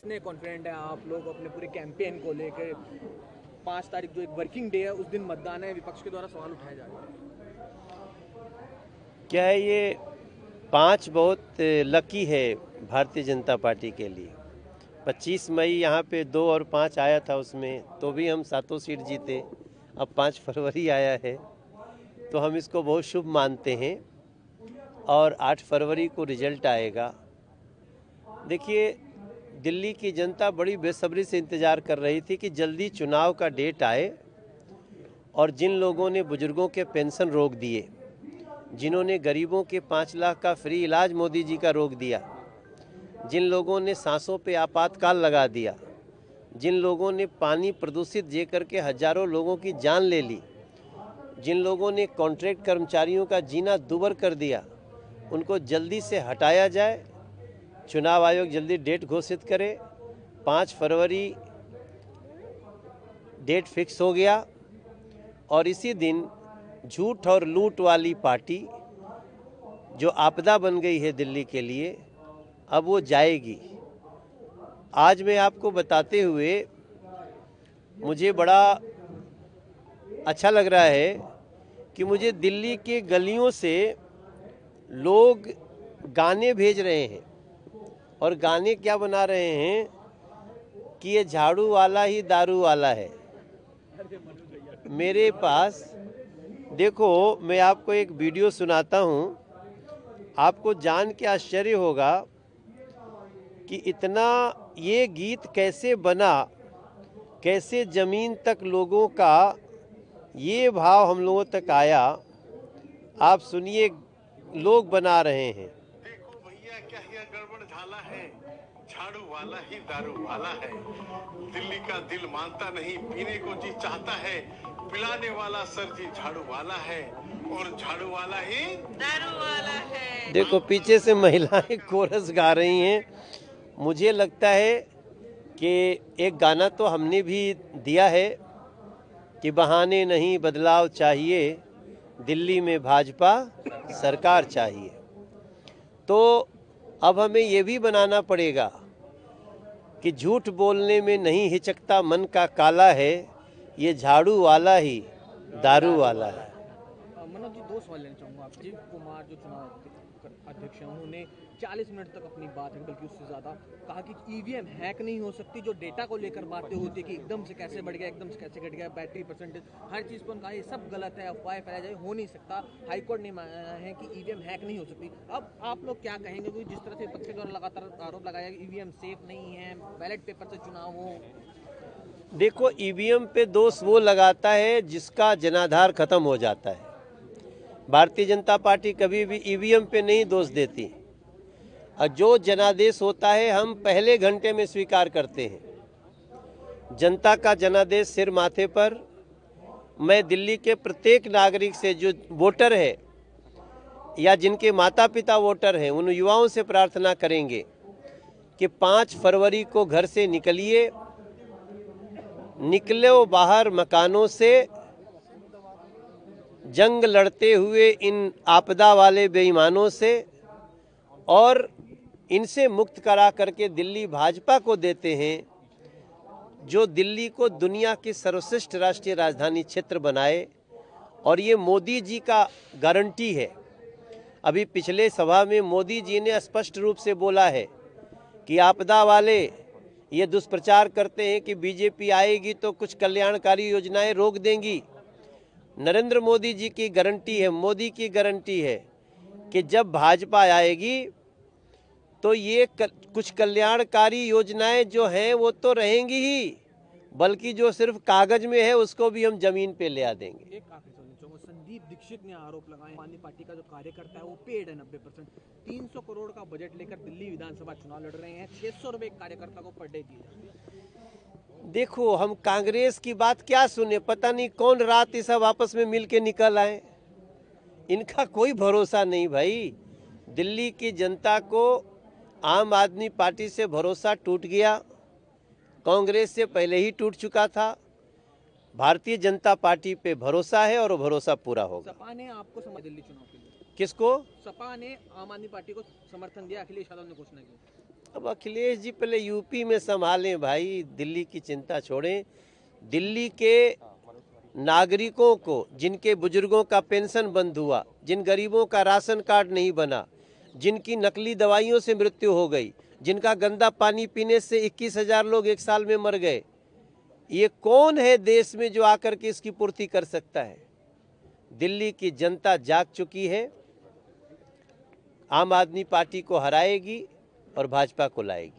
कितने कॉन्फिडेंट हैं आप लोग अपने पूरे कैंपेन को लेकर? 5 तारीख जो एक वर्किंग डे है उस दिन मतदान है, विपक्ष के द्वारा सवाल उठाए जा रहे हैं। क्या है ये 5 बहुत लकी है भारतीय जनता पार्टी के लिए। 25 मई यहाँ पे 2 और 5 आया था, उसमें तो भी हम 7 सीट जीते। अब 5 फरवरी आया है तो हम इसको बहुत शुभ मानते हैं और 8 फरवरी को रिजल्ट आएगा। देखिए, दिल्ली की जनता बड़ी बेसब्री से इंतज़ार कर रही थी कि जल्दी चुनाव का डेट आए और जिन लोगों ने बुजुर्गों के पेंशन रोक दिए, जिन्होंने गरीबों के 5 लाख का फ्री इलाज मोदी जी का रोक दिया, जिन लोगों ने सांसों पे आपातकाल लगा दिया, जिन लोगों ने पानी प्रदूषित दे करके हजारों लोगों की जान ले ली, जिन लोगों ने कॉन्ट्रैक्ट कर्मचारियों का जीना दूभर कर दिया, उनको जल्दी से हटाया जाए। चुनाव आयोग जल्दी डेट घोषित करे। 5 फरवरी डेट फिक्स हो गया और इसी दिन झूठ और लूट वाली पार्टी जो आपदा बन गई है दिल्ली के लिए, अब वो जाएगी। आज मैं आपको बताते हुए मुझे बड़ा अच्छा लग रहा है कि मुझे दिल्ली के गलियों से लोग गाने भेज रहे हैं और गाने क्या बना रहे हैं कि ये झाड़ू वाला ही दारू वाला है। मेरे पास देखो, मैं आपको एक वीडियो सुनाता हूँ, आपको जान के आश्चर्य होगा कि इतना ये गीत कैसे बना, कैसे ज़मीन तक लोगों का ये भाव हम लोगों तक आया। आप सुनिए, लोग बना रहे हैं। देखो भैया क्या ये गड़बड़ झाला है, झाड़ू वाला ही दारू वाला है। दिल्ली का दिल मानता नहीं, पीने को जी चाहता है, पिलाने वाला सर जी झाड़ू वाला है और झाड़ू वाला ही दारू वाला है। देखो, पीछे से महिलाएं कोरस गा रही हैं। मुझे लगता है कि एक गाना तो हमने भी दिया है कि बहाने नहीं बदलाव चाहिए, दिल्ली में भाजपा सरकार चाहिए। तो अब हमें ये भी बनाना पड़ेगा कि झूठ बोलने में नहीं हिचकता मन का काला है, ये झाड़ू वाला ही दारू वाला है। मनोज जी, 2 सवाल लेना चाहूँगा। आप राजीव कुमार जो चुनाव अध्यक्ष हैं, उन्होंने 40 मिनट तक अपनी बात है, बल्कि उससे ज़्यादा कहा कि ईवीएम हैक नहीं हो सकती। जो डेटा को लेकर बातें होती है कि एकदम से कैसे बढ़ गया, एकदम से कैसे घट गया, बैटरी परसेंटेज, हर चीज़ पर उन्होंने कहा ये सब गलत है, अफवाह फैलाई जाए, हो नहीं सकता। हाईकोर्ट ने माना है कि ईवीएम हैक नहीं हो सकती। अब आप लोग क्या कहेंगे, क्योंकि जिस तरह से विपक्ष के द्वारा लगातार आरोप लगाया कि ईवीएम सेफ नहीं है, बैलेट पेपर से चुनाव हो? देखो, ईवीएम पे दोष वो लगाता है जिसका जनाधार खत्म हो जाता है। भारतीय जनता पार्टी कभी भी ईवीएम पे नहीं दोष देती और जो जनादेश होता है हम पहले घंटे में स्वीकार करते हैं। जनता का जनादेश सिर माथे पर। मैं दिल्ली के प्रत्येक नागरिक से, जो वोटर है या जिनके माता पिता वोटर हैं, उन युवाओं से प्रार्थना करेंगे कि 5 फरवरी को घर से निकलिए, निकलो बाहर मकानों से, जंग लड़ते हुए इन आपदा वाले बेईमानों से, और इनसे मुक्त करा करके दिल्ली भाजपा को देते हैं, जो दिल्ली को दुनिया की सर्वश्रेष्ठ राष्ट्रीय राजधानी क्षेत्र बनाए। और ये मोदी जी का गारंटी है। अभी पिछले सभा में मोदी जी ने स्पष्ट रूप से बोला है कि आपदा वाले ये दुष्प्रचार करते हैं कि बीजेपी आएगी तो कुछ कल्याणकारी योजनाएं रोक देंगी। नरेंद्र मोदी जी की गारंटी है, मोदी की गारंटी है कि जब भाजपा आएगी तो ये कुछ कल्याणकारी योजनाएं जो हैं वो तो रहेंगी ही, बल्कि जो सिर्फ कागज में है उसको भी हम जमीन पे ले आ देंगे। एक आखिरी सवाल चाहूँगा। संदीप दीक्षित ने आरोप लगाए आम आदमी पार्टी का जो कार्यकर्ता है वो पेड है 90%। 300 करोड़ का बजट लेकर दिल्ली विधानसभा चुनाव लड़ रहे हैं, 600 रुपए कार्यकर्ता को पर डे दिए जाते हैं। देखो, हम कांग्रेस की बात क्या सुने, पता नहीं कौन रात ये सब आपस में मिल के निकल आए। इनका कोई भरोसा नहीं भाई। दिल्ली की जनता को आम आदमी पार्टी से भरोसा टूट गया, कांग्रेस से पहले ही टूट चुका था। भारतीय जनता पार्टी पे भरोसा है और वो भरोसा पूरा होगा। सपा ने आपको समझ दिल्ली चुनाव के लिए? किसको? सपा ने आम आदमी पार्टी को समर्थन दिया, अखिलेश यादव ने घोषणा की। अब अखिलेश जी पहले यूपी में संभालें भाई, दिल्ली की चिंता छोड़ें। दिल्ली के नागरिकों को, जिनके बुजुर्गों का पेंशन बंद हुआ, जिन गरीबों का राशन कार्ड नहीं बना, जिनकी नकली दवाइयों से मृत्यु हो गई, जिनका गंदा पानी पीने से 21,000 लोग एक साल में मर गए, ये कौन है देश में जो आकर के इसकी पूर्ति कर सकता है? दिल्ली की जनता जाग चुकी है, आम आदमी पार्टी को हराएगी और भाजपा को लाएगी।